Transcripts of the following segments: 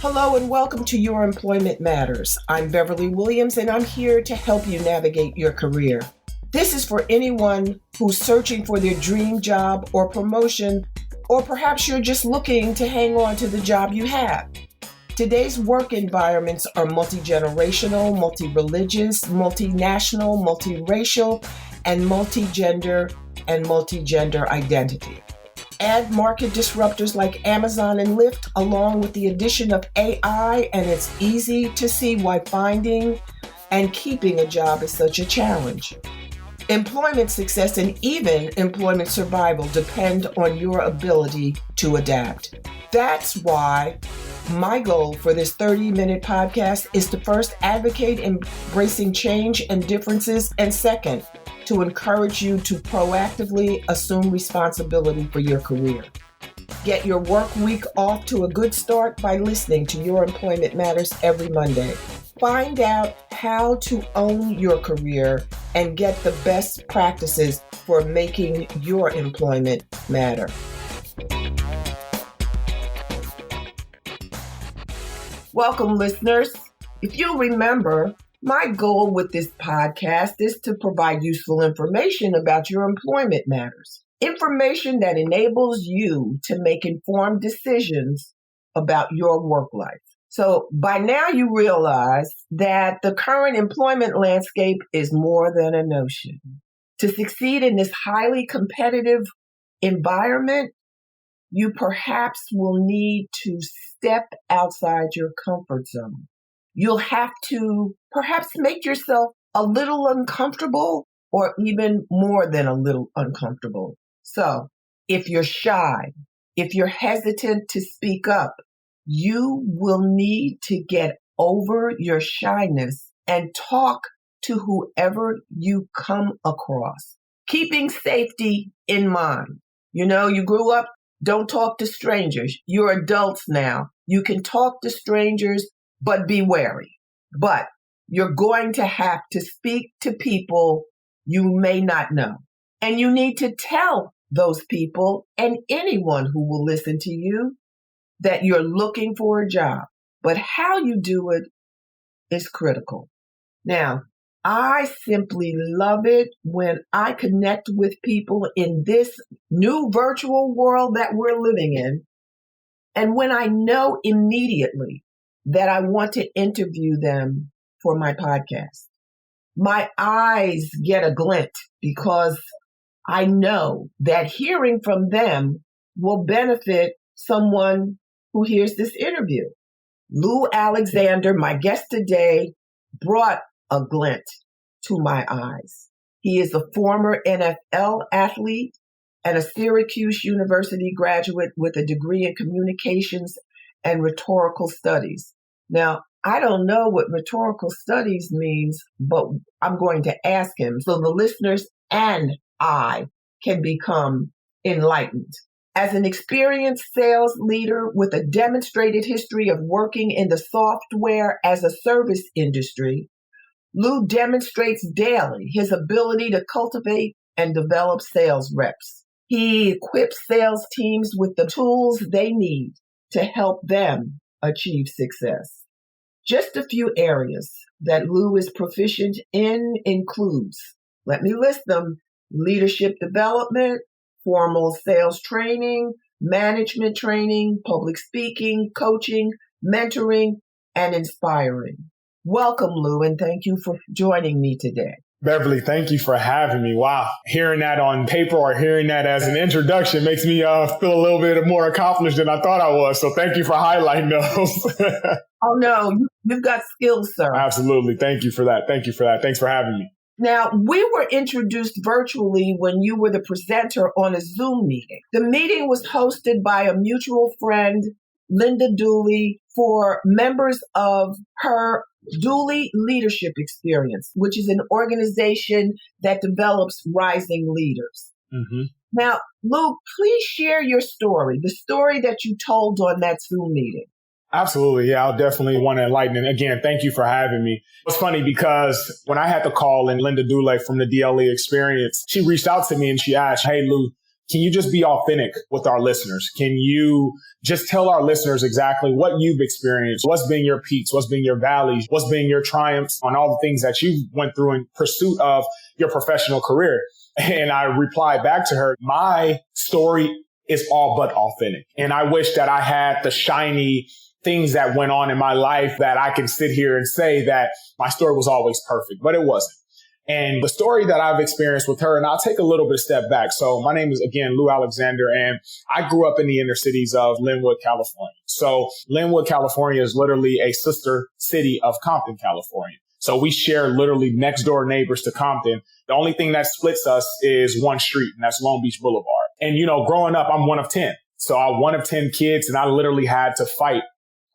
Hello and welcome to Your Employment Matters. I'm Beverly Williams and I'm here to help you navigate your career. This is for anyone who's searching for their dream job or promotion, or perhaps you're just looking to hang on to the job you have. Today's work environments are multi-generational, multi-religious, multinational, multiracial, and multi-gender identity. Add market disruptors like Amazon and Lyft, along with the addition of AI, and it's easy to see why finding and keeping a job is such a challenge. Employment success and even employment survival depend on your ability to adapt. That's why my goal for this 30-minute podcast is to first advocate embracing change and differences, and second, to encourage you to proactively assume responsibility for your career. Get your work week off to a good start by listening to Your Employment Matters every Monday. Find out how to own your career and get the best practices for making your employment matter. Welcome, listeners. If you remember, my goal with this podcast is to provide useful information about your employment matters. Information that enables you to make informed decisions about your work life. So by now you realize that the current employment landscape is more than a notion. To succeed in this highly competitive environment, you perhaps will need to step outside your comfort zone. You'll have to perhaps make yourself a little uncomfortable, or even more than a little uncomfortable. So if you're shy, if you're hesitant to speak up, you will need to get over your shyness and talk to whoever you come across, keeping safety in mind. You know, you grew up, don't talk to strangers. You're adults now. You can talk to strangers, but be wary. But you're going to have to speak to people you may not know. And you need to tell those people and anyone who will listen to you that you're looking for a job. But how you do it is critical. Now, I simply love it when I connect with people in this new virtual world that we're living in. And when I know immediately that I want to interview them for my podcast. My eyes get a glint because I know that hearing from them will benefit someone who hears this interview. Lou Alexander, my guest today, brought a glint to my eyes. He is a former NFL athlete and a Syracuse University graduate with a degree in communications and rhetorical studies. Now, I don't know what rhetorical studies means, but I'm going to ask him so the listeners and I can become enlightened. As an experienced sales leader with a demonstrated history of working in the software as a service industry, Lou demonstrates daily his ability to cultivate and develop sales reps. He equips sales teams with the tools they need to help them achieve success. Just a few areas that Lou is proficient in includes, let me list them, leadership development, formal sales training, management training, public speaking, coaching, mentoring, and inspiring. Welcome, Lou, and thank you for joining me today. Beverly, thank you for having me. Wow. Hearing that on paper or hearing that as an introduction makes me feel a little bit more accomplished than I thought I was. So thank you for highlighting those. Oh, no, you've got skills, sir. Absolutely. Thank you for that. Thanks for having me. Now, we were introduced virtually when you were the presenter on a Zoom meeting. The meeting was hosted by a mutual friend, Linda Dooley, for members of her Dooley Leadership Experience, which is an organization that develops rising leaders. Mm-hmm. Now, Lou, please share your story, the story that you told on that Zoom meeting. Absolutely. Yeah, I'll definitely want to enlighten. And again, thank you for having me. It's funny because when I had the call and Linda Dooley from the DLE Experience, she reached out to me and she asked, hey, Lou, can you just be authentic with our listeners? Can you just tell our listeners exactly what you've experienced? What's been your peaks? What's been your valleys? What's been your triumphs on all the things that you went through in pursuit of your professional career? And I replied back to her, my story is all but authentic. And I wish that I had the shiny things that went on in my life that I can sit here and say that my story was always perfect, but it wasn't. And the story that I've experienced with her, and I'll take a little bit of step back. So my name is, again, Lou Alexander, and I grew up in the inner cities of Linwood, California. So Linwood, California is literally a sister city of Compton, California. So we share literally next door neighbors to Compton. The only thing that splits us is one street, and that's Long Beach Boulevard. And, growing up, I'm one of 10. So I'm one of 10 kids, and I literally had to fight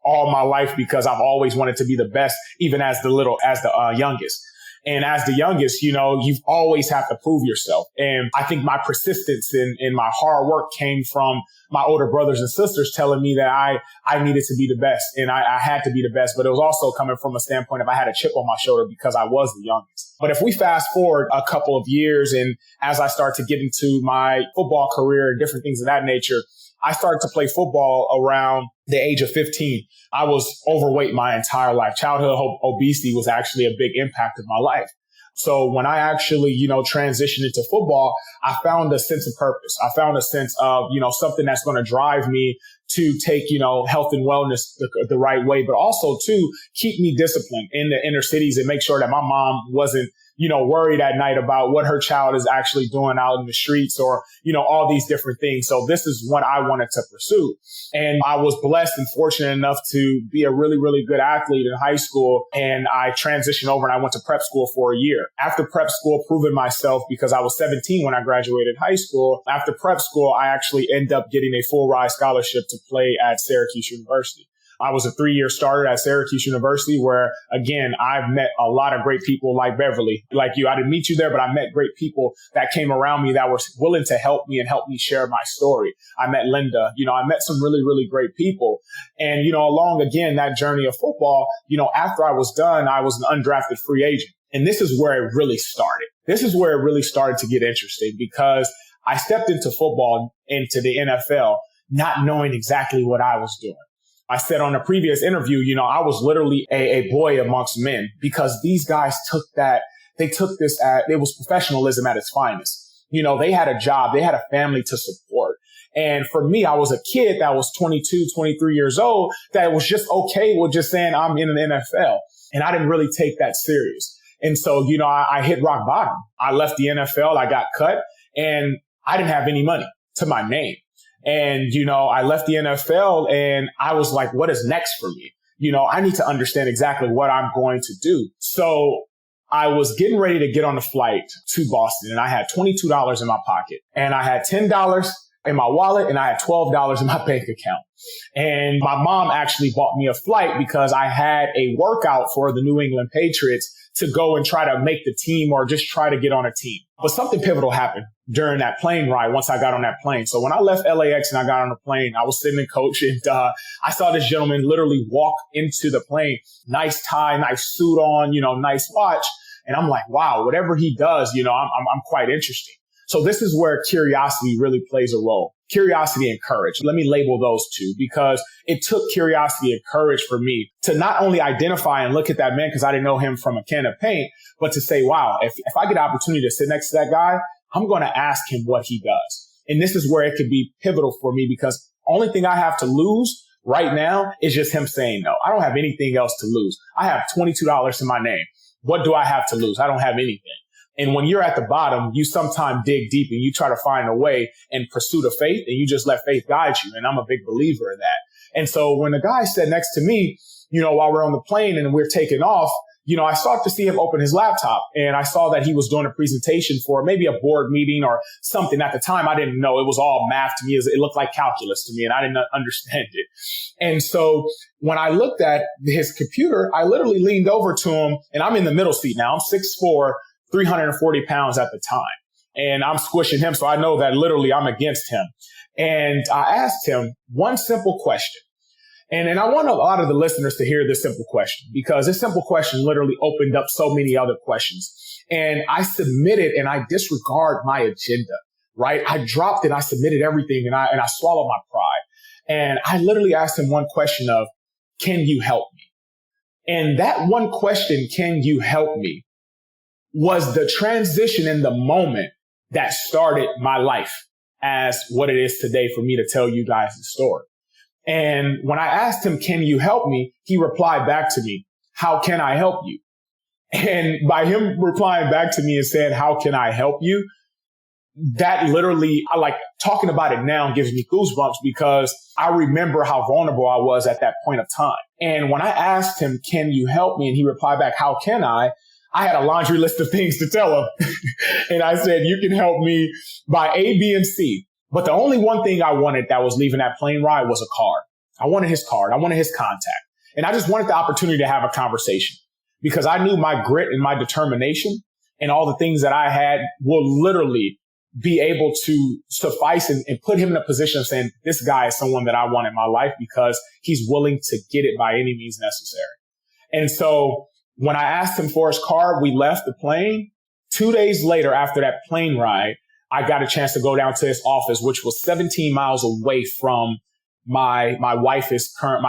all my life because I've always wanted to be the best, even as the youngest. And as the youngest, you've always have to prove yourself. And I think my persistence and my hard work came from my older brothers and sisters telling me that I needed to be the best and I had to be the best. But it was also coming from a standpoint of I had a chip on my shoulder because I was the youngest. But if we fast forward a couple of years, and as I start to get into my football career and different things of that nature, I started to play football around the age of 15. I was overweight my entire life. Childhood obesity was actually a big impact of my life. So when I actually, transitioned into football, I found a sense of purpose. I found a sense of, something that's going to drive me to take, health and wellness the right way, but also to keep me disciplined in the inner cities and make sure that my mom wasn't, worried at night about what her child is actually doing out in the streets or, all these different things. So this is what I wanted to pursue. And I was blessed and fortunate enough to be a really, really good athlete in high school. And I transitioned over and I went to prep school for a year. After prep school, proving myself because I was 17 when I graduated high school. After prep school, I actually ended up getting a full ride scholarship to play at Syracuse University. I was a 3-year starter at Syracuse University where, again, I've met a lot of great people like Beverly, like you. I didn't meet you there, but I met great people that came around me that were willing to help me and help me share my story. I met Linda. I met some really, really great people. And, along, again, that journey of football, after I was done, I was an undrafted free agent. And this is where it really started. This is where it really started to get interesting because I stepped into football, into the NFL, not knowing exactly what I was doing. I said on a previous interview, I was literally a boy amongst men because these guys it was professionalism at its finest. They had a job, they had a family to support. And for me, I was a kid that was 22, 23 years old that was just okay with just saying I'm in an NFL. And I didn't really take that serious. And so, I hit rock bottom. I left the NFL, I got cut, and I didn't have any money to my name. And, I left the NFL and I was like, what is next for me? I need to understand exactly what I'm going to do. So I was getting ready to get on a flight to Boston and I had $22 in my pocket and I had $10 in my wallet and I had $12 in my bank account. And my mom actually bought me a flight because I had a workout for the New England Patriots to go and try to make the team or just try to get on a team. But something pivotal happened during that plane ride once I got on that plane. So when I left LAX and I got on the plane, I was sitting in coach and I saw this gentleman literally walk into the plane, nice tie, nice suit on, nice watch. And I'm like, wow, whatever he does, I'm quite interesting. So this is where curiosity really plays a role. Curiosity and courage. Let me label those two because it took curiosity and courage for me to not only identify and look at that man because I didn't know him from a can of paint, but to say, wow, if I get an opportunity to sit next to that guy, I'm going to ask him what he does. And this is where it could be pivotal for me because only thing I have to lose right now is just him saying no. I don't have anything else to lose. I have $22 in my name. What do I have to lose? I don't have anything. And when you're at the bottom, you sometimes dig deep and you try to find a way in pursuit of faith and you just let faith guide you. And I'm a big believer in that. And so when the guy sat next to me, while we're on the plane and we're taking off, I started to see him open his laptop and I saw that he was doing a presentation for maybe a board meeting or something. At the time, I didn't know. It was all math to me. It looked like calculus to me and I didn't understand it. And so when I looked at his computer, I literally leaned over to him and I'm in the middle seat now. I'm 6'4", 340 pounds at the time. And I'm squishing him. So I know that literally I'm against him. And I asked him one simple question. And I want a lot of the listeners to hear this simple question because this simple question literally opened up so many other questions. And I submitted and I disregard my agenda. right? I dropped it. I submitted everything and I swallowed my pride. And I literally asked him one question of, can you help me? And that one question, can you help me, was the transition in the moment that started my life as what it is today for me to tell you guys the story. And when I asked him, can you help me? He replied back to me, how can I help you? And by him replying back to me and saying, how can I help you? That literally, I like talking about it now gives me goosebumps because I remember how vulnerable I was at that point of time. And when I asked him, can you help me? And he replied back, how can I had a laundry list of things to tell him. And I said, you can help me by A, B, and C. But the only one thing I wanted that was leaving that plane ride was a card. I wanted his card. I wanted his contact. And I just wanted the opportunity to have a conversation because I knew my grit and my determination and all the things that I had will literally be able to suffice and put him in a position of saying, this guy is someone that I want in my life because he's willing to get it by any means necessary. And so when I asked him for his card, we left the plane. 2 days later, after that plane ride, I got a chance to go down to his office, which was 17 miles away from my wife's current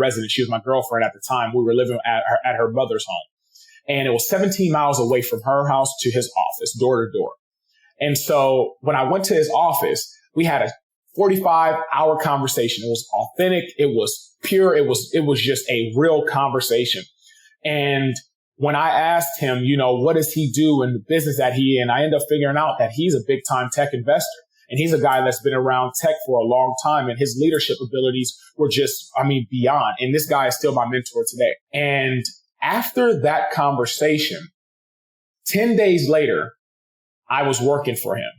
residence. She was my girlfriend at the time. We were living at her mother's home. And it was 17 miles away from her house to his office, door to door. And so when I went to his office, we had a 45-hour conversation. It was authentic. It was pure. It was just a real conversation. And when I asked him, what does he do in the business that he in, I ended up figuring out that he's a big time tech investor. And he's a guy that's been around tech for a long time. And his leadership abilities were just, beyond. And this guy is still my mentor today. And after that conversation, 10 days later, I was working for him.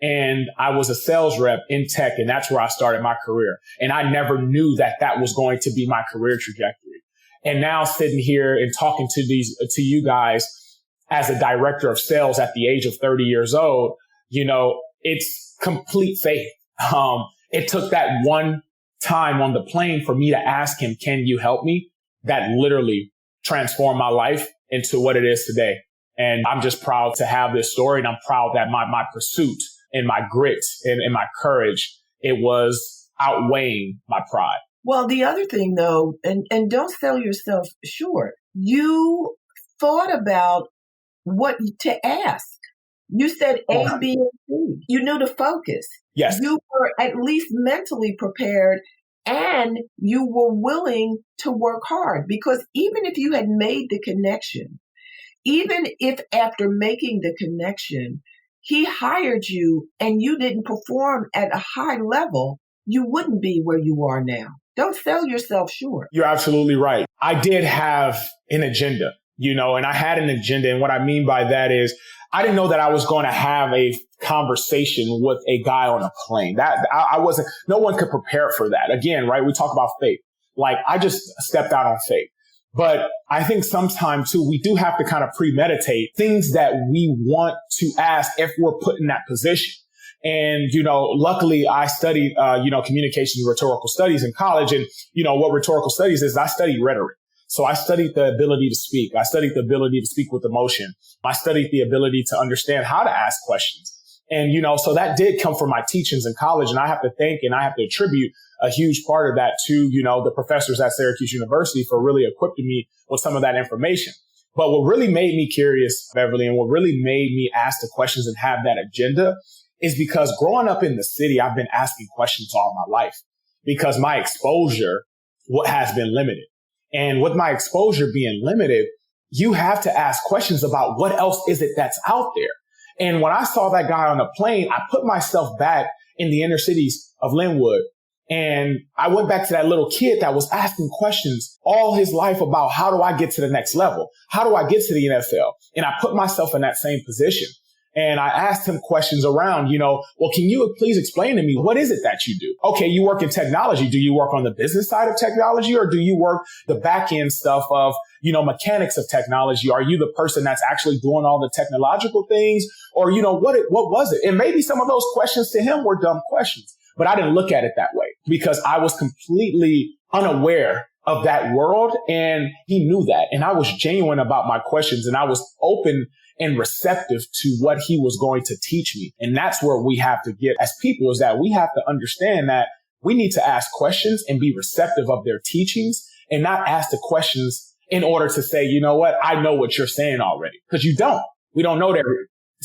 And I was a sales rep in tech. And that's where I started my career. And I never knew that that was going to be my career trajectory. And now sitting here and talking to you guys as a director of sales at the age of 30 years old, it's complete faith. It took that one time on the plane for me to ask him, can you help me? That literally transformed my life into what it is today. And I'm just proud to have this story. And I'm proud that my pursuit and my grit and my courage, it was outweighing my pride. Well, the other thing, though, and don't sell yourself short, you thought about what to ask. You said A, B, and C. You knew to focus. Yes. You were at least mentally prepared and you were willing to work hard because even if you had made the connection, even if after making the connection, he hired you and you didn't perform at a high level, you wouldn't be where you are now. Don't sell yourself short. You're absolutely right. I did have an agenda, and I had an agenda. And what I mean by that is I didn't know that I was going to have a conversation with a guy on a plane. That I wasn't, no one could prepare for that. Again, right? We talk about faith. Like I just stepped out on faith. But I think sometimes too, we do have to kind of premeditate things that we want to ask if we're put in that position. And, luckily I studied, communication and rhetorical studies in college. And, what rhetorical studies is, I studied rhetoric. So I studied the ability to speak. I studied the ability to speak with emotion. I studied the ability to understand how to ask questions. And, so that did come from my teachings in college. And I have to thank and I have to attribute a huge part of that to, the professors at Syracuse University for really equipping me with some of that information. But what really made me curious, Beverly, and what really made me ask the questions and have that agenda is because growing up in the city, I've been asking questions all my life because my exposure has been limited. And with my exposure being limited, you have to ask questions about what else is it that's out there. And when I saw that guy on the plane, I put myself back in the inner cities of Linwood. And I went back to that little kid that was asking questions all his life about how do I get to the next level? How do I get to the NFL? And I put myself in that same position. And I asked him questions around, well, can you please explain to me, what is it that you do? Okay, you work in technology. Do you work on the business side of technology or do you work the back end stuff of, mechanics of technology? Are you the person that's actually doing all the technological things? Or, what was it? And maybe some of those questions to him were dumb questions, but I didn't look at it that way because I was completely unaware of that world. And he knew that. And I was genuine about my questions, and I was open and receptive to what he was going to teach me. And that's where we have to get as people, is that we have to understand that we need to ask questions and be receptive of their teachings, and not ask the questions in order to say, you know what, I know what you're saying already. Because you don't. We don't know that.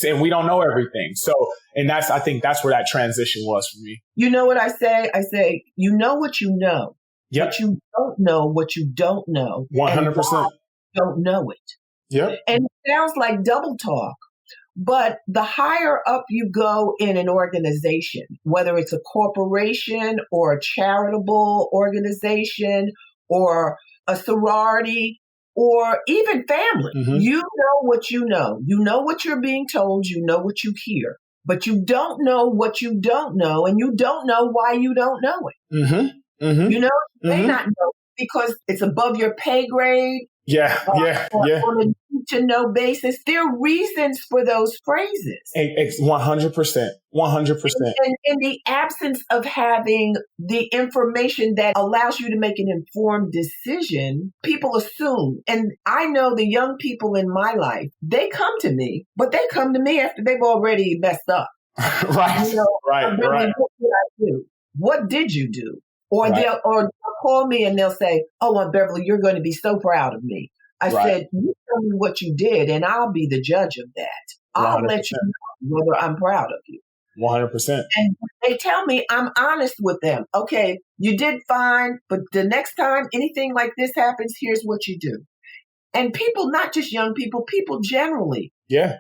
And we don't know everything. So, and I think that's where that transition was for me. You know what I say? I say, you know what you know, Yep. but you don't know what you don't know. 100%. Don't know it. Yep. And it sounds like double talk, but the higher up you go in an organization, whether it's a corporation or a charitable organization or a sorority, or even family, you know what you know. You know what you're being told. You know what you hear. But you don't know what you don't know, and you don't know why you don't know it. You know, you may not know because it's above your pay grade. On a need-to-know basis. There are reasons for those phrases. 100%. 100%. And in the absence of having the information that allows you to make an informed decision, people assume. And I know the young people in my life, they come to me, but they come to me after they've already messed up. Right. You know, Right. What did I do? What did you do? Or they'll call me and they'll say, "Oh, Aunt Beverly, you're going to be so proud of me." I said, "You tell me what you did, and I'll be the judge of that. I'll 100%. let you know whether I'm proud of you." 100%. And they tell me, I'm honest with them. Okay, you did fine, but the next time anything like this happens, here's what you do. And people, not just young people, people generally,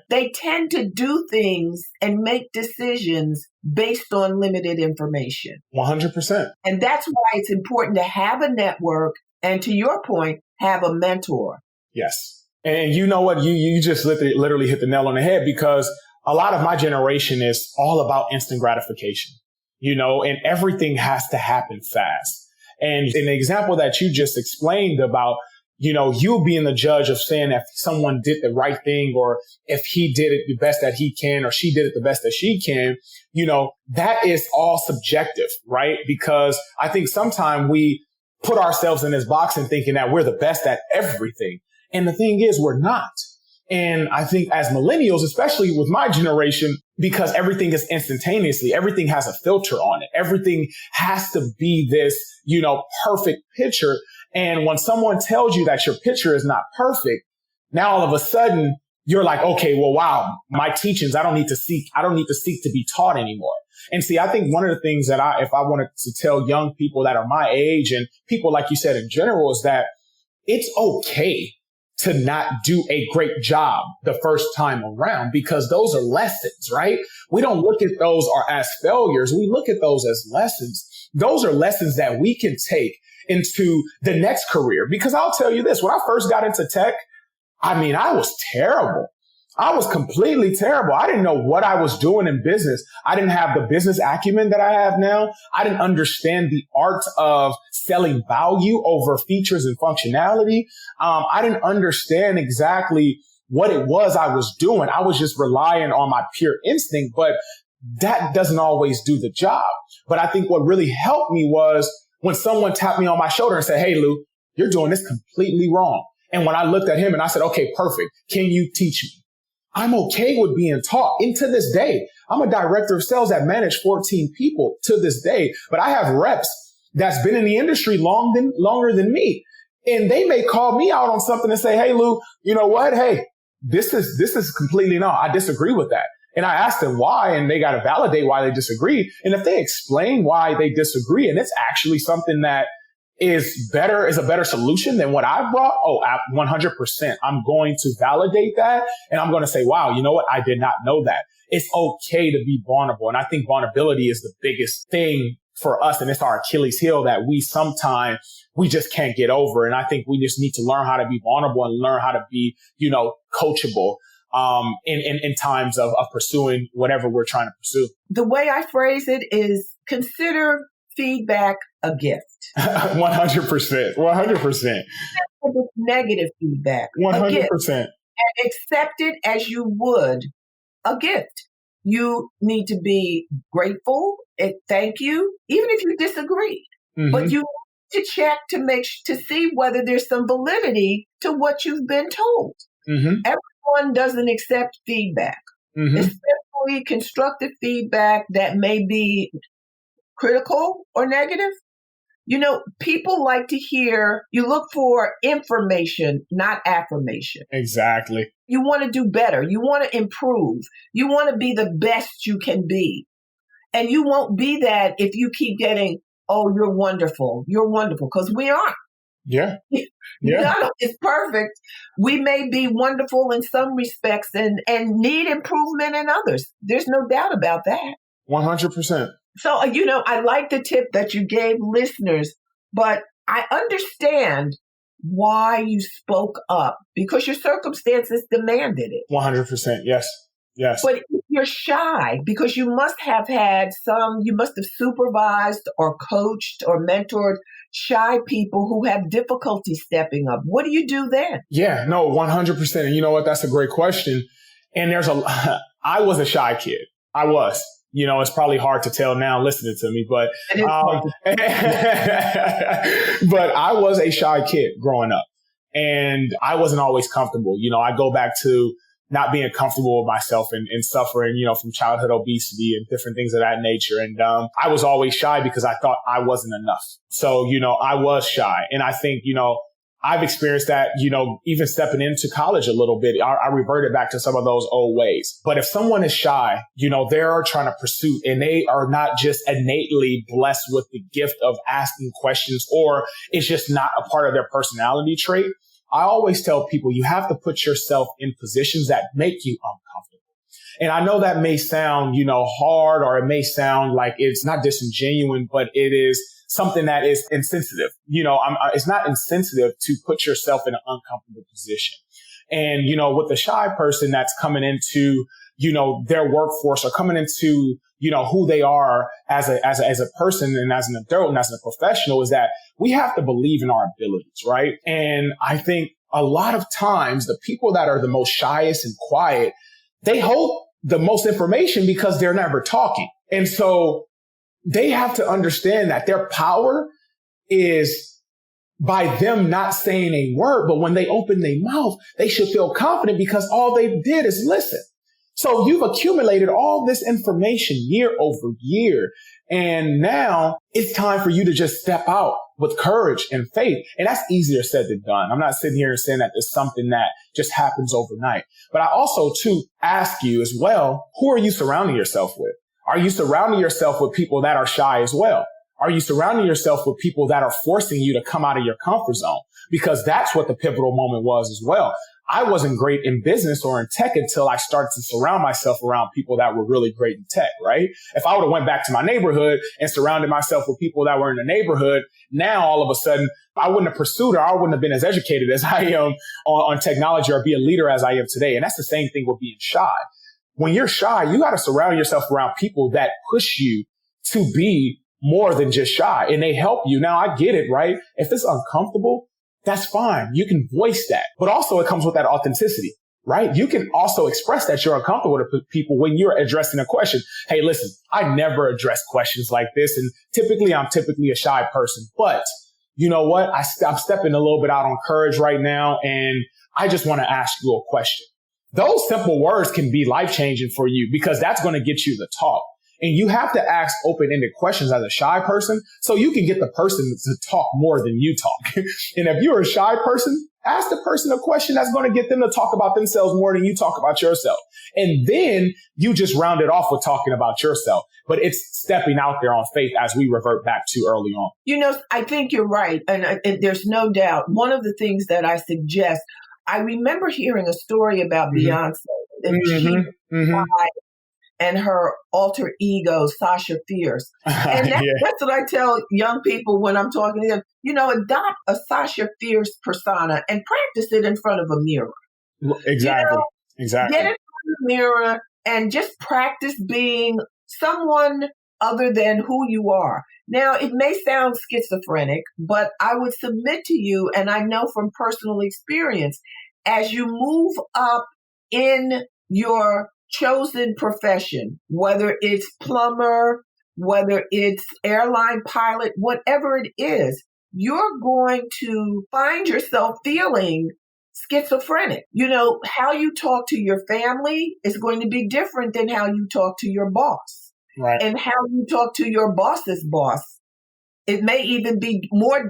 they tend to do things and make decisions based on limited information. 100%. And that's why it's important to have a network and, to your point, have a mentor. Yes. And you know what? You just literally hit the nail on the head, because a lot of my generation is all about instant gratification, you know, and everything has to happen fast. And an example that you just explained about, you know, you being the judge of saying if someone did the right thing, or if he did it the best that he can, or she did it the best that she can, you know, that is all subjective, right? Because I think sometimes we put ourselves in this box and thinking that we're the best at everything. And the thing is, we're not. And I think as millennials, especially with my generation, because everything is instantaneously, everything has a filter on it. Everything has to be this, you know, perfect picture. And when someone tells you that your picture is not perfect, now all of a sudden you're like, okay, well, wow, my teachings, I don't need to seek to be taught anymore. And see, I think one of the things that if I wanted to tell young people that are my age, and people, like you said, in general, is that it's okay to not do a great job the first time around, because those are lessons, right? We don't look at those as failures. We look at those as lessons. Those are lessons that we can take into the next career. Because I'll tell you this, when I first got into tech, I mean, I was terrible. I was completely terrible. I didn't know what I was doing in business. I didn't have the business acumen that I have now. I didn't understand the art of selling value over features and functionality. I didn't understand exactly what it was I was doing. I was just relying on my pure instinct, but that doesn't always do the job. But I think what really helped me was when someone tapped me on my shoulder and said, "Hey, Lou, you're doing this completely wrong." And when I looked at him and I said, "Okay, perfect. Can you teach me?" I'm okay with being taught. And to this day, I'm a director of sales that managed 14 people to this day, but I have reps that's been in the industry longer than me. And they may call me out on something and say, "Hey, Lou, you know what? Hey, this is completely no, I disagree with that." And I asked them why, and they got to validate why they disagree. And if they explain why they disagree, and it's actually something that is a better solution than what I brought, 100%. I'm going to validate that. And I'm going to say, wow, you know what? I did not know that. It's okay to be vulnerable. And I think vulnerability is the biggest thing for us. And it's our Achilles heel that we just can't get over. And I think we just need to learn how to be vulnerable and learn how to be, you know, coachable, in times of pursuing whatever we're trying to pursue. The way I phrase it is, consider feedback a gift. 100%. 100%. It's negative feedback. 100%. And accept it as you would a gift. You need to be grateful and thank you, even if you disagree. But you to check to see whether there's some validity to what you've been told. Mm-hmm. Everyone doesn't accept feedback, especially constructive feedback that may be critical or negative. People like to hear, you look for information, not affirmation. Exactly. You want to do better. You want to improve. You want to be the best you can be. And you won't be that if you keep getting, oh, you're wonderful, because we aren't. Yeah. None is perfect. We may be wonderful in some respects and need improvement in others. There's no doubt about that. 100%. So, I like the tip that you gave listeners, but I understand why you spoke up because your circumstances demanded it. 100%. Yes. But if you're shy, because you must have supervised or coached or mentored shy people who have difficulty stepping up. What do you do then? Yeah, no, 100%. And you know what? That's a great question. And I was a shy kid. I was. It's probably hard to tell now listening to me, but but I was a shy kid growing up, and I wasn't always comfortable. I go back to not being comfortable with myself and suffering, from childhood obesity and different things of that nature. And I was always shy because I thought I wasn't enough. So, I was shy. And I think, I've experienced that, even stepping into college a little bit. I reverted back to some of those old ways. But if someone is shy, they're trying to pursue, and they are not just innately blessed with the gift of asking questions, or it's just not a part of their personality trait. I always tell people you have to put yourself in positions that make you uncomfortable. And I know that may sound, hard, or it may sound like it's not disingenuous, but it is something that is insensitive. It's not insensitive to put yourself in an uncomfortable position. And, with the shy person that's coming into, their workforce, or coming into, who they are as a person and as an adult and as a professional, is that we have to believe in our abilities, right? And I think a lot of times the people that are the most shyest and quiet, they hold the most information because they're never talking. And so they have to understand that their power is by them not saying a word, but when they open their mouth, they should feel confident because all they did is listen. So you've accumulated all this information year over year. And now it's time for you to just step out with courage and faith. And that's easier said than done. I'm not sitting here and saying that there's something that just happens overnight. But I also, too, ask you as well, who are you surrounding yourself with? Are you surrounding yourself with people that are shy as well? Are you surrounding yourself with people that are forcing you to come out of your comfort zone? Because that's what the pivotal moment was as well. I wasn't great in business or in tech until I started to surround myself around people that were really great in tech, right? If I would have went back to my neighborhood and surrounded myself with people that were in the neighborhood, now all of a sudden I wouldn't have pursued, or I wouldn't have been as educated as I am on technology, or be a leader as I am today. And that's the same thing with being shy. When you're shy, you got to surround yourself around people that push you to be more than just shy, and they help you. Now, I get it, right? If it's uncomfortable, that's fine. You can voice that. But also it comes with that authenticity, right? You can also express that you're uncomfortable to people when you're addressing a question. Hey, listen, I never address questions like this. And I'm typically a shy person. But you know what? I'm stepping a little bit out on courage right now. And I just want to ask you a question. Those simple words can be life-changing for you because that's going to get you to talk. And you have to ask open-ended questions as a shy person so you can get the person to talk more than you talk. And if you're a shy person, ask the person a question that's going to get them to talk about themselves more than you talk about yourself. And then you just round it off with talking about yourself. But it's stepping out there on faith, as we revert back to early on. I think you're right. And there's no doubt. One of the things that I suggest, I remember hearing a story about Beyonce. And her alter ego, Sasha Fierce. And that's what I tell young people when I'm talking to them. Adopt a Sasha Fierce persona and practice it in front of a mirror. Exactly. Get in front of the mirror and just practice being someone other than who you are. Now, it may sound schizophrenic, but I would submit to you, and I know from personal experience, as you move up in your chosen profession, whether it's plumber, whether it's airline pilot, whatever it is, you're going to find yourself feeling schizophrenic. How you talk to your family is going to be different than how you talk to your boss. Right. And how you talk to your boss's boss. It may even be more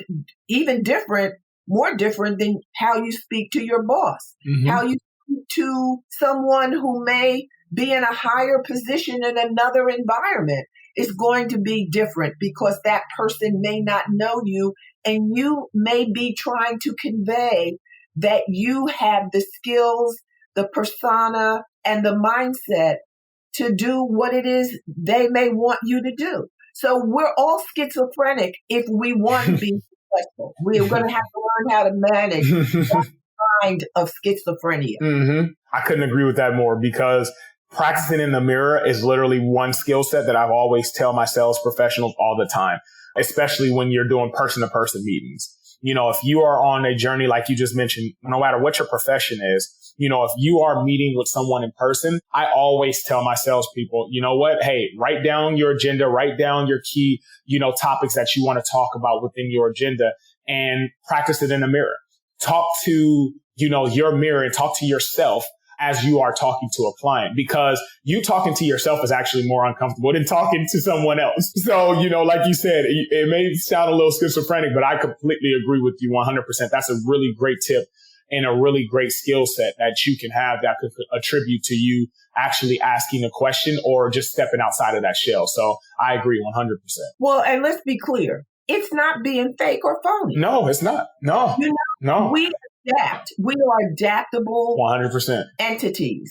different than how you speak to your boss. Mm-hmm. How you speak to someone who may be in a higher position in another environment is going to be different because that person may not know you, and you may be trying to convey that you have the skills, the persona, and the mindset to do what it is they may want you to do. So we're all schizophrenic if we want to be successful. We're going to have to learn how to manage that kind of schizophrenia. Mm-hmm. I couldn't agree with that more, because practicing in the mirror is literally one skill set that I've always tell my sales professionals all the time, especially when you're doing person-to-person meetings. If you are on a journey, like you just mentioned, no matter what your profession is, if you are meeting with someone in person, I always tell my salespeople, you know what? Hey, write down your agenda, write down your key, topics that you want to talk about within your agenda, and practice it in the mirror. Talk to, your mirror, and talk to yourself as you are talking to a client, because you talking to yourself is actually more uncomfortable than talking to someone else. So, like you said, it may sound a little schizophrenic, but I completely agree with you 100%. That's a really great tip and a really great skill set that you can have that could attribute to you actually asking a question or just stepping outside of that shell. So I agree 100%. Well, and let's be clear. It's not being fake or phony. No, it's not. No, no. We adapt. We are adaptable 100% entities.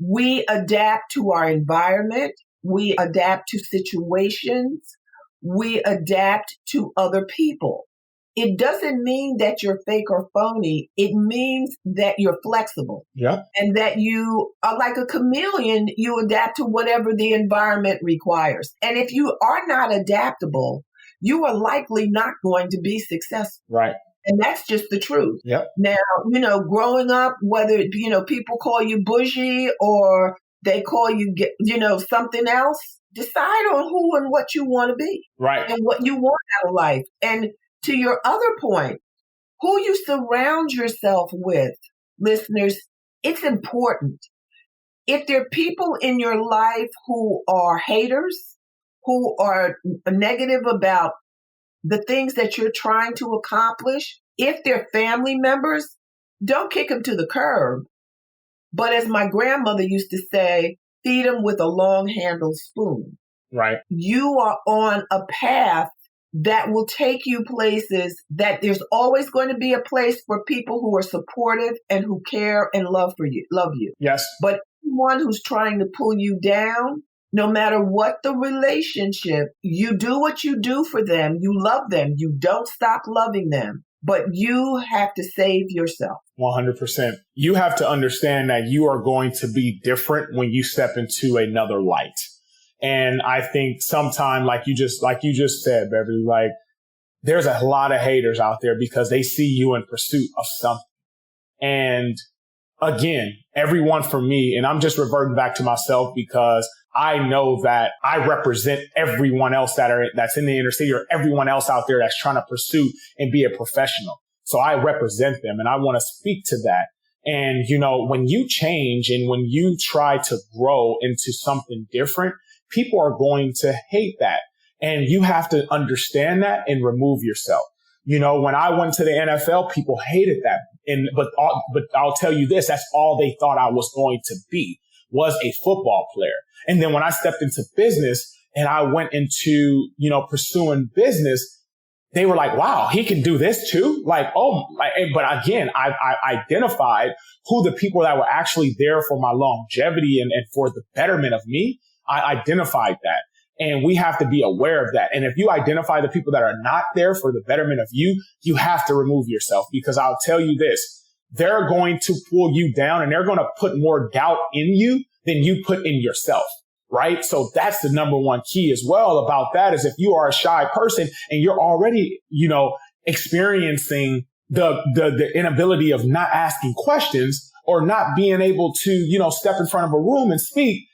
We adapt to our environment. We adapt to situations. We adapt to other people. It doesn't mean that you're fake or phony. It means that you're flexible. Yeah. And that you are like a chameleon. You adapt to whatever the environment requires. And if you are not adaptable, you are likely not going to be successful. Right. And that's just the truth. Yep. Now, growing up, whether, people call you bougie or they call you, something else, decide on who and what you want to be. Right. And what you want out of life. And to your other point, who you surround yourself with, listeners, it's important. If there are people in your life who are haters, who are negative about the things that you're trying to accomplish, if they're family members, don't kick them to the curb. But as my grandmother used to say, feed them with a long-handled spoon. Right. You are on a path that will take you places that there's always going to be a place for people who are supportive and who care and love you. Yes. But anyone who's trying to pull you down, no matter what the relationship, you do what you do for them. You love them. You don't stop loving them, but you have to save yourself. 100%. You have to understand that you are going to be different when you step into another light. And I think sometime, like you just said, Beverly, like there's a lot of haters out there because they see you in pursuit of something. And again, everyone for me, and I'm just reverting back to myself because I know that I represent everyone else that's in the inner city, or everyone else out there that's trying to pursue and be a professional. So I represent them and I want to speak to that. And, when you change and when you try to grow into something different, people are going to hate that. And you have to understand that and remove yourself. When I went to the NFL, people hated that. But I'll tell you this, that's all they thought I was going to be, was a football player. And then when I stepped into business and I went into, pursuing business, they were like, wow, he can do this too. But again, I identified who the people that were actually there for my longevity and for the betterment of me. I identified that. And we have to be aware of that. And if you identify the people that are not there for the betterment of you, you have to remove yourself, because I'll tell you this, they're going to pull you down and they're going to put more doubt in you than you put in yourself. Right. So that's the number one key as well about that, is if you are a shy person and you're already, experiencing the inability of not asking questions or not being able to, step in front of a room and speak.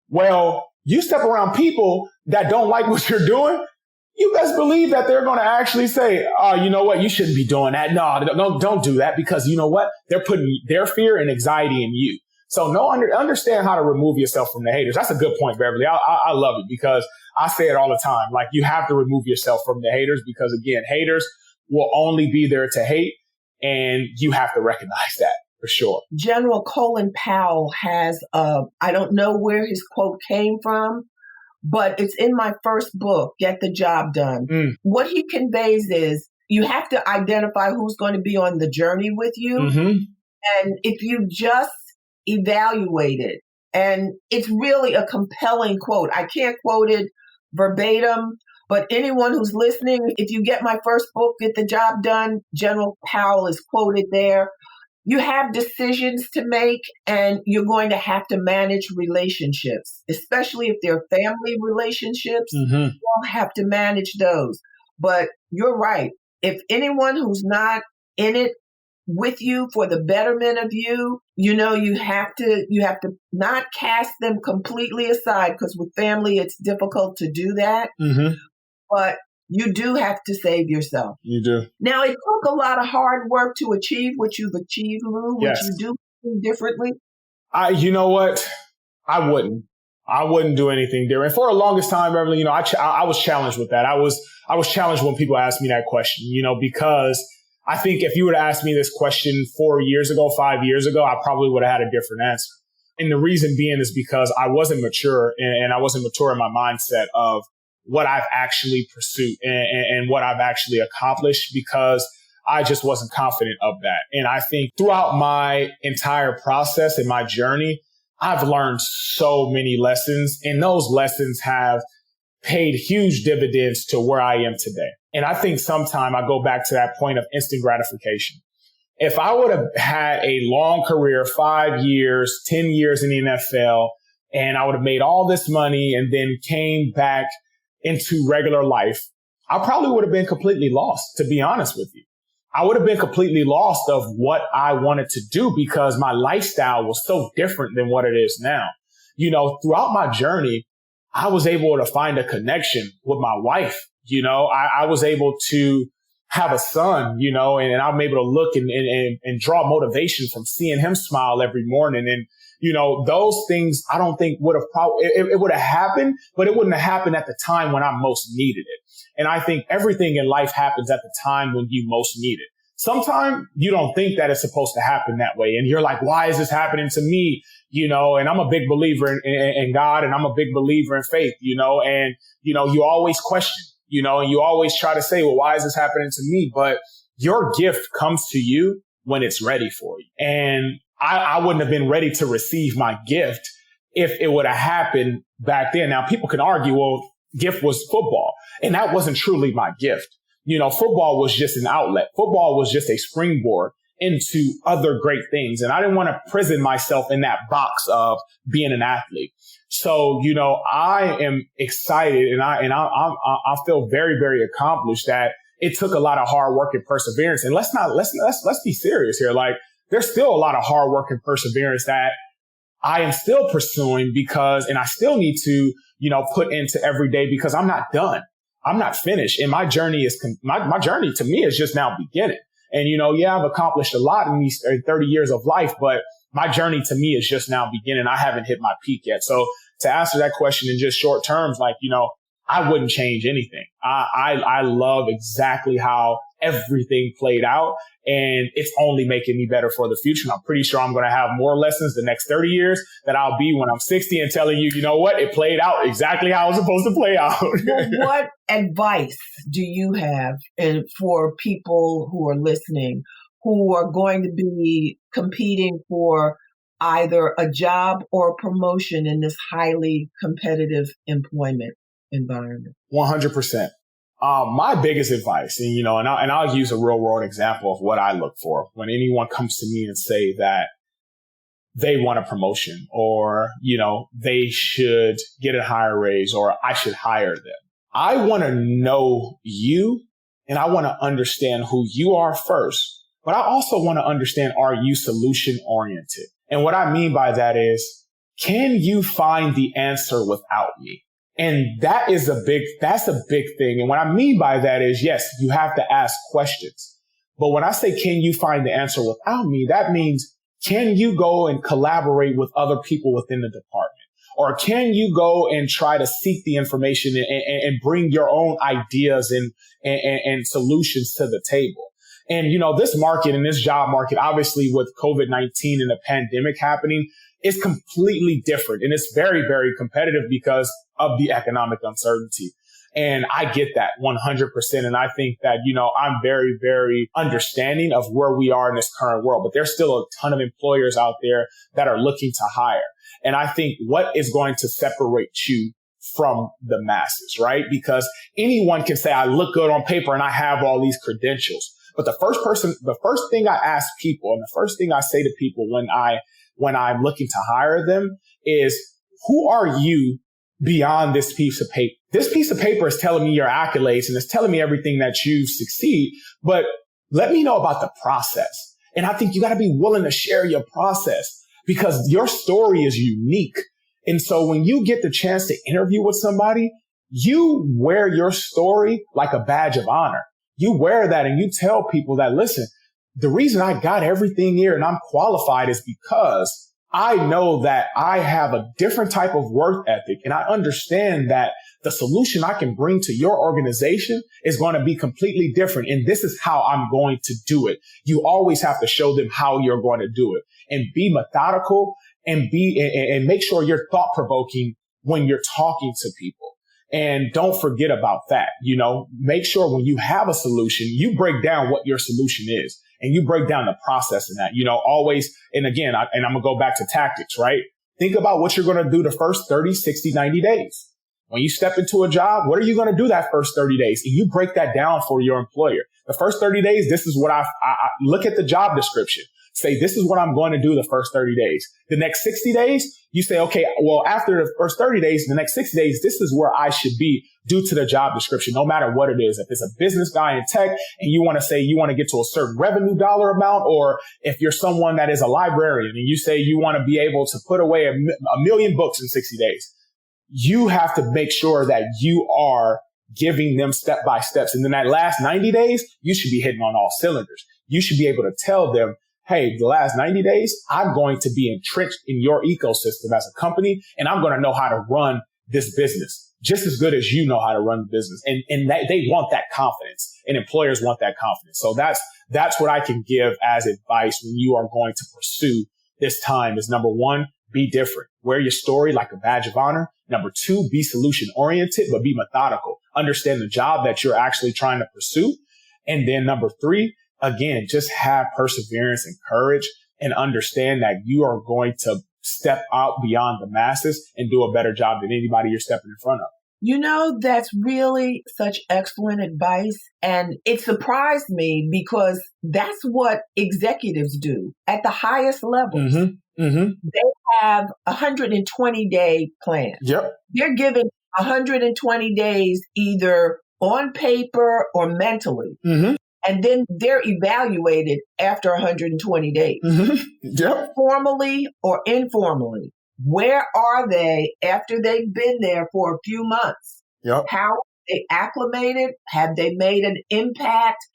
Well, you step around people that don't like what you're doing, you best believe that they're going to actually say, oh, you know what? You shouldn't be doing that. No, don't do that, because you know what? They're putting their fear and anxiety in you. So understand how to remove yourself from the haters. That's a good point, Beverly. I love it, because I say it all the time. Like, you have to remove yourself from the haters, because again, haters will only be there to hate, and you have to recognize that for sure. General Colin Powell has, I don't know where his quote came from, but it's in my first book, Get the Job Done. What he conveys is you have to identify who's going to be on the journey with you. Mm-hmm. And if you just evaluate it, and it's really a compelling quote. I can't quote it verbatim, but anyone who's listening, if you get my first book, Get the Job Done, General Powell is quoted there. You have decisions to make, and you're going to have to manage relationships, especially if they're family relationships. Mm-hmm. You'll have to manage those. But you're right. If anyone who's not in it with you for the betterment of you, you know, you have to not cast them completely aside, because with family, it's difficult to do that. Mm-hmm. But you do have to save yourself. You do. Now, it took a lot of hard work to achieve what you've achieved, Lou. Would Yes. you do differently? You know what? I wouldn't do anything different. For the longest time, Beverly, you know, I was challenged with that. I was challenged when people asked me that question, you know, because I think if you were to ask me this question 4 years ago, 5 years ago, I probably would have had a different answer. And the reason being is because I wasn't mature, and I wasn't mature in my mindset of what I've actually pursued and what I've actually accomplished, because I just wasn't confident of that. And I think throughout my entire process and my journey, I've learned so many lessons, and those lessons have paid huge dividends to where I am today. And I think sometime I go back to that point of instant gratification. If I would have had a long career, 5 years, 10 years in the NFL, and I would have made all this money and then came back into regular life, I probably would have been completely lost, to be honest with you. I would have been completely lost of what I wanted to do, because my lifestyle was so different than what it is now. You know, throughout my journey, I was able to find a connection with my wife. You know, I was able to have a son, you know, and I'm able to look and draw motivation from seeing him smile every morning. And, you know, those things I don't think would have it would have happened, but it wouldn't have happened at the time when I most needed it. And I think everything in life happens at the time when you most need it. Sometimes you don't think that it's supposed to happen that way. And you're like, why is this happening to me? You know, and I'm a big believer in God, and I'm a big believer in faith, you know, and, you know, you always question, you know, and you always try to say, well, why is this happening to me? But your gift comes to you when it's ready for you. And I wouldn't have been ready to receive my gift if it would have happened back then. Now, people can argue, well, gift was football, and that wasn't truly my gift. You know, football was just an outlet. Football was just a springboard into other great things. And I didn't want to prison myself in that box of being an athlete. So, you know, I am excited, and I feel very, very accomplished that it took a lot of hard work and perseverance. And let's be serious here. Like, there's still a lot of hard work and perseverance that I am still pursuing, and I still need to, you know, put into every day, because I'm not done. I'm not finished. And my journey my journey to me is just now beginning. And, you know, yeah, I've accomplished a lot in these 30 years of life, but my journey to me is just now beginning. I haven't hit my peak yet. So to answer that question in just short terms, like, you know, I wouldn't change anything. I love exactly how everything played out, and it's only making me better for the future. And I'm pretty sure I'm going to have more lessons the next 30 years that I'll be when I'm 60 and telling you, you know what, it played out exactly how it was supposed to play out. Well, what advice do you have for people who are listening, who are going to be competing for either a job or a promotion in this highly competitive employment environment? 100%. My biggest advice, and, you know, and I'll use a real world example of what I look for when anyone comes to me and say that they want a promotion, or, you know, they should get a higher raise, or I should hire them. I want to know you, and I want to understand who you are first, but I also want to understand, are you solution oriented? And what I mean by that is, can you find the answer without me? And that's a big thing. And what I mean by that is, yes, you have to ask questions. But when I say, can you find the answer without me, that means, can you go and collaborate with other people within the department? Or can you go and try to seek the information and bring your own ideas and solutions to the table? And, this market and this job market, obviously with COVID-19 and the pandemic happening, is completely different. And it's very, very competitive because of the economic uncertainty. And I get that 100%. And I think that, I'm very, very understanding of where we are in this current world. But there's still a ton of employers out there that are looking to hire. And I think what is going to separate you from the masses, right? Because anyone can say, I look good on paper and I have all these credentials. But the first thing I ask people and the first thing I say to people when I'm looking to hire them is, who are you beyond this piece of paper? This piece of paper is telling me your accolades and it's telling me everything that you succeed, but let me know about the process. And I think you got to be willing to share your process because your story is unique. And so when you get the chance to interview with somebody, you wear your story like a badge of honor. You wear that and you tell people that, listen, the reason I got everything here and I'm qualified is because I know that I have a different type of work ethic and I understand that the solution I can bring to your organization is going to be completely different. And this is how I'm going to do it. You always have to show them how you're going to do it and be methodical and make sure you're thought provoking when you're talking to people. And don't forget about that. Make sure when you have a solution, you break down what your solution is. And you break down the process in that, always. And again, I'm going to go back to tactics, right? Think about what you're going to do the first 30, 60, 90 days. When you step into a job, what are you going to do that first 30 days? And you break that down for your employer. The first 30 days, this is what I look at the job description. Say, this is what I'm going to do the first 30 days. The next 60 days, you say, okay, well, after the first 30 days, the next 60 days, this is where I should be due to the job description, no matter what it is. If it's a business guy in tech and you want to say you want to get to a certain revenue dollar amount, or if you're someone that is a librarian and you say you want to be able to put away a million books in 60 days, you have to make sure that you are giving them step by steps. And then that last 90 days, you should be hitting on all cylinders. You should be able to tell them, hey, the last 90 days, I'm going to be entrenched in your ecosystem as a company, and I'm going to know how to run this business just as good as you know how to run the business. And they want that confidence, and employers want that confidence. So that's what I can give as advice when you are going to pursue this time is, number one, be different. Wear your story like a badge of honor. Number two, be solution oriented, but be methodical. Understand the job that you're actually trying to pursue. And then number three, again, just have perseverance and courage and understand that you are going to step out beyond the masses and do a better job than anybody you're stepping in front of. That's really such excellent advice. And it surprised me because that's what executives do at the highest levels. Mm-hmm. Mm-hmm. They have a 120-day plan. Yep. They're given 120 days either on paper or mentally. Mm-hmm. And then they're evaluated after 120 days. Mm-hmm. Yep. Formally or informally. Where are they after they've been there for a few months? Yep. How are they acclimated? Have they made an impact?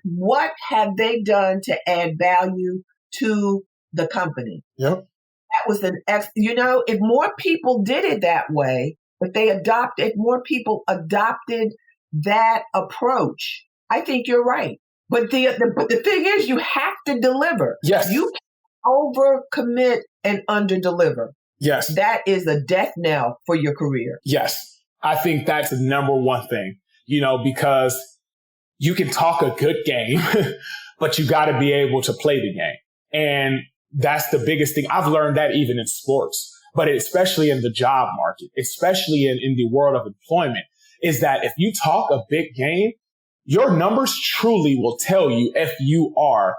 What have they done to add value to the company? Yep. That was if more people did it that way, if more people adopted that approach, I think you're right. But the thing is, you have to deliver. Yes. You can't overcommit and underdeliver. Yes. That is a death knell for your career. Yes. I think that's the number one thing, because you can talk a good game, but you got to be able to play the game. And that's the biggest thing. I've learned that even in sports, but especially in the job market, especially in the world of employment, is that if you talk a big game, your numbers truly will tell you if you are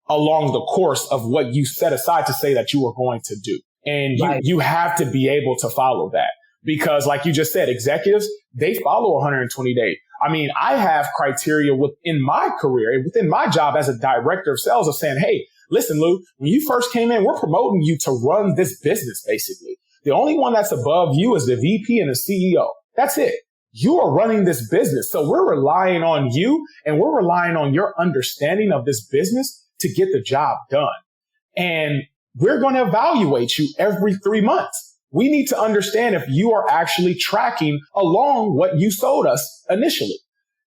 along the course of what you set aside to say that you are going to do. And you have to be able to follow that because like you just said, executives, they follow 120 days. I mean, I have criteria within my career, within my job as a director of sales of saying, hey, listen, Lou, when you first came in, we're promoting you to run this business, basically. The only one that's above you is the VP and the CEO. That's it. You are running this business. So we're relying on you, and we're relying on your understanding of this business to get the job done. And we're going to evaluate you every 3 months. We need to understand if you are actually tracking along what you sold us initially.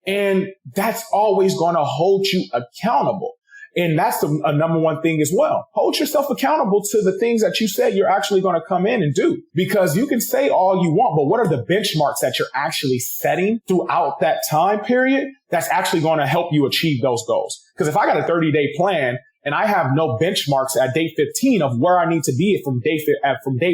And that's always going to hold you accountable. And that's a number one thing as well. Hold yourself accountable to the things that you said you're actually going to come in and do. Because you can say all you want, but what are the benchmarks that you're actually setting throughout that time period that's actually going to help you achieve those goals? Because if I got a 30-day plan and I have no benchmarks at day 15 of where I need to be from day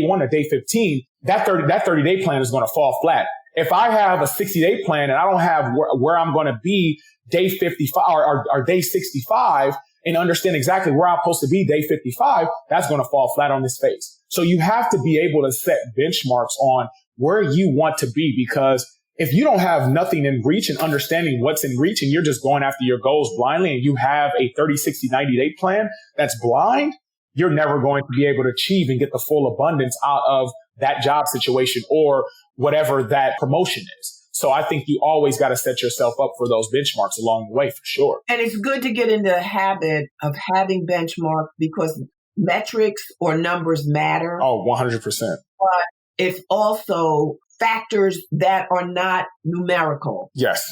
1 to day 15, that 30-day plan is going to fall flat. If I have a 60-day plan and I don't have where I'm going to be day 55 or day 65 and understand exactly where I'm supposed to be day 55, that's going to fall flat on its face. So you have to be able to set benchmarks on where you want to be, because if you don't have nothing in reach and understanding what's in reach and you're just going after your goals blindly and you have a 30, 60, 90-day plan that's blind, you're never going to be able to achieve and get the full abundance out of that job situation or whatever that promotion is. So I think you always got to set yourself up for those benchmarks along the way, for sure. And it's good to get in the habit of having benchmarks, because metrics or numbers matter. Oh, 100%. But it's also factors that are not numerical. Yes.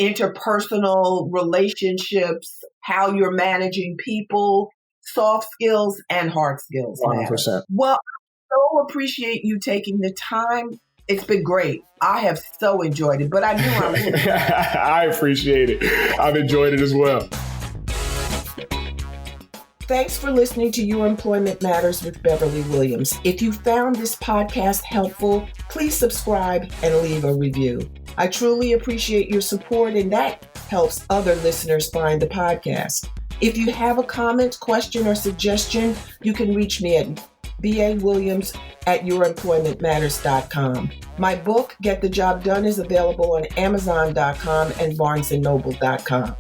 Interpersonal relationships, how you're managing people, soft skills and hard skills. 100%. Matter. Well, I so appreciate you taking the time. It's been great. I have so enjoyed it, but I knew I would. I appreciate it. I've enjoyed it as well. Thanks for listening to Your Employment Matters with Beverly Williams. If you found this podcast helpful, please subscribe and leave a review. I truly appreciate your support, and that helps other listeners find the podcast. If you have a comment, question, or suggestion, you can reach me at baWilliams@youremploymentmatters.com. My book, Get the Job Done, is available on Amazon.com and BarnesandNoble.com.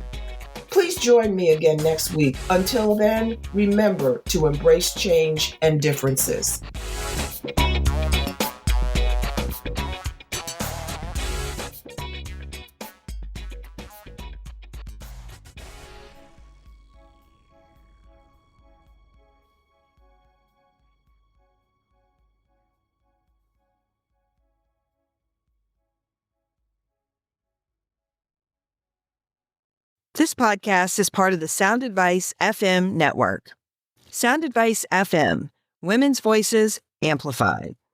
Please join me again next week. Until then, remember to embrace change and differences. This podcast is part of the Sound Advice FM network. Sound Advice FM, women's voices amplified.